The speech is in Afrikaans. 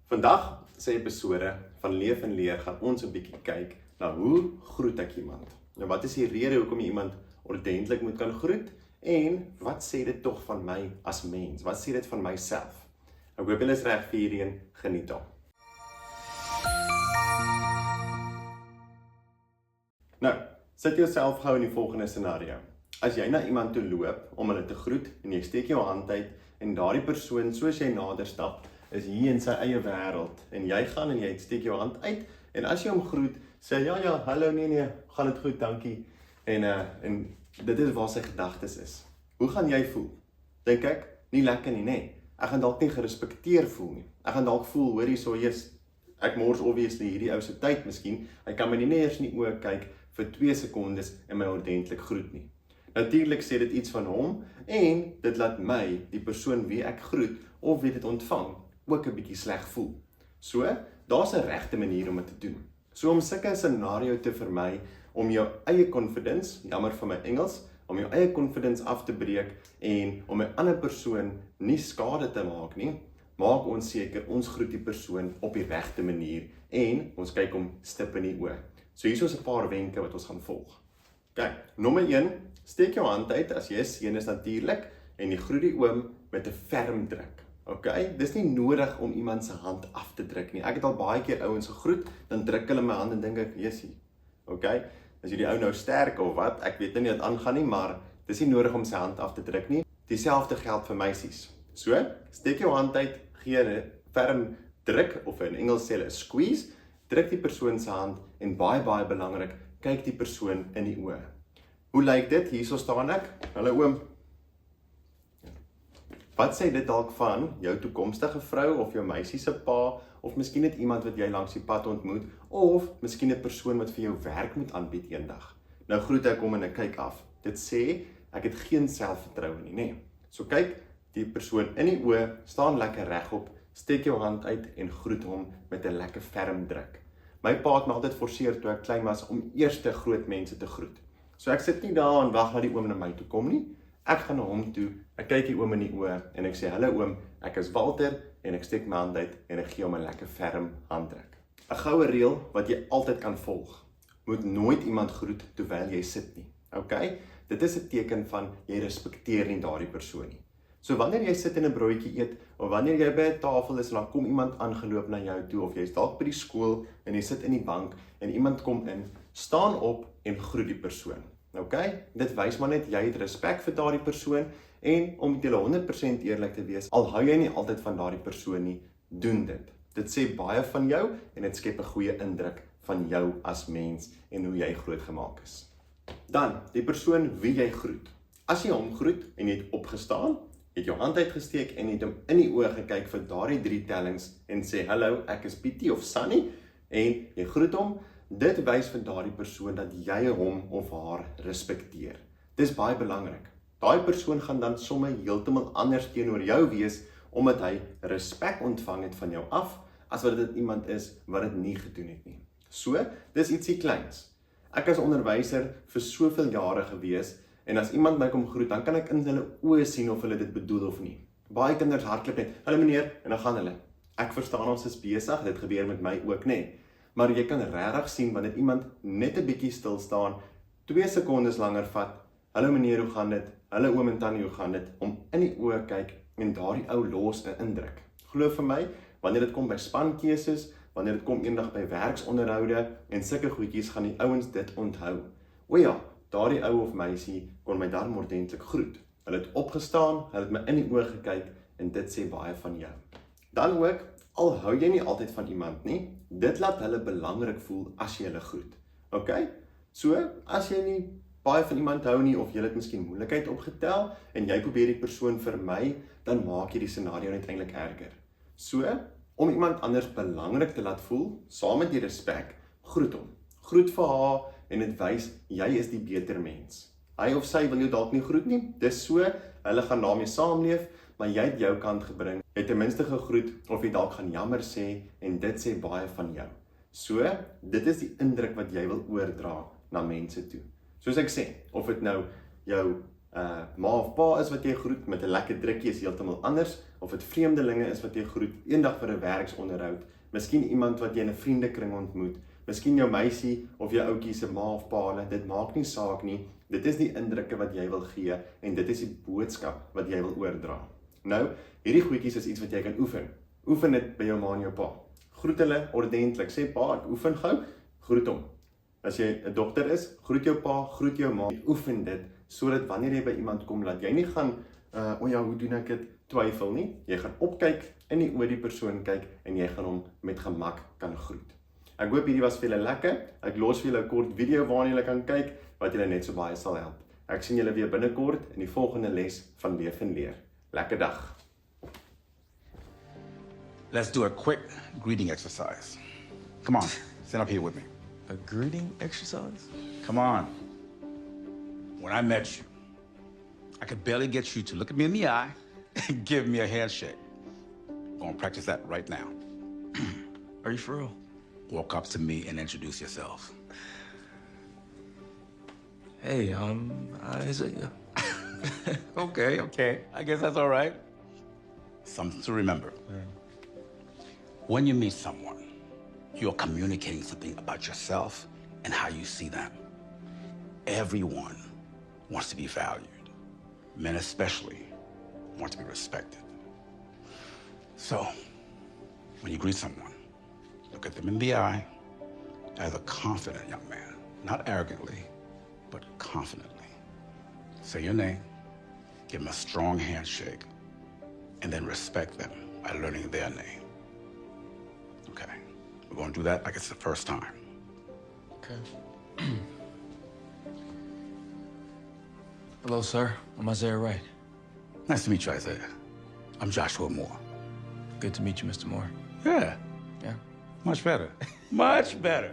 Vandag se episode van Leef en Leer gaan ons 'n bietjie kyk na hoe groet ek iemand. Nou wat is die rede hoekom jy iemand ordentlik moet kan groet en wat sê dit tog van my as mens? Wat sê dit van myself? Ek hoop julle is reg vir hierdie een, geniet hom. Nou, sit jouself gou in die volgende scenario. As jy na iemand toe loop om hulle te groet en jy steek jou hand uit en daardie persoon soos jy nader stap, is hier in sy eie wêreld en jy gaan en jy steek jou hand uit en as jy hom groet, sê ja, hallo nee, gaan dit goed, dankie. En dit is waar sy gedagtes is. Hoe gaan jy voel? Dink ek, nie lekker nie, nee. Ek gaan dalk nie gerespekteer voel nie. Ek gaan dalk voel, hoor hierso, ek mors obviously hierdie ou se tyd miskien. Hy kan my nie eers in die oë kyk vir 2 sekondes en my ordentlik groet nie. Natuurlik sê dit iets van hom en dit laat my, die persoon wie ek groet of wie dit ontvang, ook 'n bietjie sleg voel. So, daar's 'n regte manier om dit te doen. So om sulke scenario te vermy, om jou eie confidence, jammer vir my Engels, om jou eie confidence af te breek en om 'n ander persoon nie skade te maak nie, maak ons seker ons groet die persoon op die regte manier en ons kyk hom stip in die oë. So hier is 'n paar wenke wat ons gaan volg. Kyk, nommer 1, steek jou hand uit as jy 'n seun is natuurlik en jy groet die oom met 'n ferm druk. Okay, dis nie nodig om iemand se hand af te druk nie. Ek het al baie keer ouens gegroet, dan druk hulle my hand en dink ek, "Jessie." Okay, as jy die ou nou sterk of wat, ek weet nou nie wat aangaan nie, maar dis nie nodig om sy hand af te druk nie. Dieselfde geld vir meisies. So, steek jou hand uit, gee 'n ferm druk of in Engels sê hulle 'n squeeze, druk die persoon se hand en baie belangrik, kyk die persoon in die oë. Hoe lyk dit? Hierso staan ek. Hallo oom. Wat sê dit dalk van jou toekomstige vrou of jou meisie se pa of miskien net iemand wat jy langs die pad ontmoet of miskien 'n persoon wat vir jou werk moet aanbied eendag. Nou groet ek hom en ek kyk af. Dit sê ek het geen selfvertroue nie, nê. So kyk die persoon in die oë, staan lekker regop, steek jou hand uit en groet hom met 'n lekker ferm druk. My pa het my altyd forceer toe ek klein was om eers groot mense te groet. So ek sit nie daar en wag dat die oom na my toe kom nie. Ek gaan na hom toe, ek kyk die oom in die oë en ek sê, "Hallo oom, ek is Walter," en ek steek my hand uit en ek gee hom 'n lekker ferm handdruk. 'n Goue reël wat jy altyd kan volg. Moet nooit iemand groet terwyl jy sit nie. Okay? Dit is 'n teken van jy respekteer nie daardie persoon nie. So wanneer jy sit en 'n broodjie eet of wanneer jy by 'n tafel is en dan kom iemand aangeloop na jou toe of jy's dalk by die skool en jy sit in die bank en iemand kom in, staan op en groet die persoon. Okay? Dit wys maar net jy het respek vir daardie persoon en om julle 100% eerlik te wees, al hou jy nie altyd van daardie persoon nie, doen dit. Dit sê baie van jou en dit skep 'n goeie indruk van jou as mens en hoe jy grootgemaak is. Dan, die persoon wie jy groet. As jy hom groet en jy het opgestaan, het jou hand uitgesteek en het hom in die oë gekyk vir daardie 3 tellings en sê, "Hallo, ek is Pietie of Sunny," en jy groet hom, dit wys vir daardie persoon dat jy hom of haar respekteer. Dis baie belangrik. Daai persoon gaan dan sommer heeltemal anders teenoor jou wees, omdat hy respek ontvang het van jou af, as wat dit iemand is wat dit nie gedoen het nie. So, dis ietsie kleins. Ek is onderwyser vir soveel jare gewees, en as iemand my kom groet, dan kan ek in hulle oë sien of hulle dit bedoel of nie. Baie kinders hardloop net, "Hallo meneer," en dan gaan hulle. Ek verstaan ons is besig, dit gebeur met my ook, nê. Maar jy kan regtig sien wanneer iemand net 'n bietjie stil staan, 2 sekondes langer vat, "Hallo meneer, hoe gaan dit? Hallo oom en tannie, hoe gaan dit?" om in die oë kyk en daardie ou los 'n indruk. Glo vir my, wanneer dit kom by spankeuses, wanneer dit kom eendag by werksonderhoude en sulke goedjies, gaan die ouens dit onthou. O ja, daardie ou of meisie kon my darm ordentlik groet. Hulle het opgestaan, hulle het my in die oë gekyk en dit sê baie van jou. Dan ook, al hou jy nie altyd van iemand nie, dit laat hulle belangrik voel as jy hulle groet. Okay? So, as jy nie baie van iemand hou nie of jy het miskien moeilikheid opgetel en jy probeer die persoon vermy, dan maak jy die scenario net eintlik erger. So, om iemand anders belangrik te laat voel, saam met die respek, groet hom. Groet vir haar en dit wys jy is die beter mens. Hy of sy wil jou dalk nie groet nie, dis so, hulle gaan daarmee saamleef, maar jy het jou kant gebring, jy het ten minste gegroet of jy dalk gaan jammer sê en dit sê baie van jou. So, dit is die indruk wat jy wil oordra na mense toe. Soos ek sê, of dit nou jou ma of pa is wat jy groet met 'n lekker drukkie is heeltemal anders, of dit vreemdelinge is wat jy groet eendag vir 'n werksonderhoud, miskien iemand wat jy in 'n vriendekring ontmoet, miskien jou meisie of jou ouetjie se ma of pa, dit maak nie saak nie, dit is die indrukke wat jy wil gee en dit is die boodskap wat jy wil oordra. Nou, hierdie goedjies is iets wat jy kan oefen. Oefen dit by jou ma en jou pa. Groet hulle ordentlik, sê pa, ek oefen gou, groet hom. As jy 'n dokter is, groet jou pa, groet jou ma, oefen dit, sodat wanneer jy by iemand kom, laat jy nie gaan, o ja, hoe doen ek dit, twyfel nie. Jy gaan opkyk, in die oor die persoon kyk, en jy gaan hom met gemak kan groet. Ek hoop hierdie was vir julle lekker, ek los vir julle 'n kort video waarin julle kan kyk, wat julle net so baie sal help. Ek sien julle weer binnekort in die volgende les van Leef en Leer. Lekker dag! Let's do a quick greeting exercise. Come on, stand up here with me. A greeting exercise? Come on. When I met you, I could barely get you to look at me in the eye and give me a handshake. We're gonna practice that right now. Are you for real? Walk up to me and introduce yourself. Hey, Isaiah. Okay. I guess that's all right. Something to remember. When you meet someone, you're communicating something about yourself and how you see them. Everyone wants to be valued. Men especially want to be respected. So, when you greet someone, look at them in the eye as a confident young man. Not arrogantly, but confidently. Say your name, give them a strong handshake, and then respect them by learning their name. Okay, we're gonna do that like it's the first time. Okay. Hello, sir. I'm Isaiah Wright. Nice to meet you, Isaiah. I'm Joshua Moore. Good to meet you, Mr. Moore. Yeah. Yeah. Much better. Much better.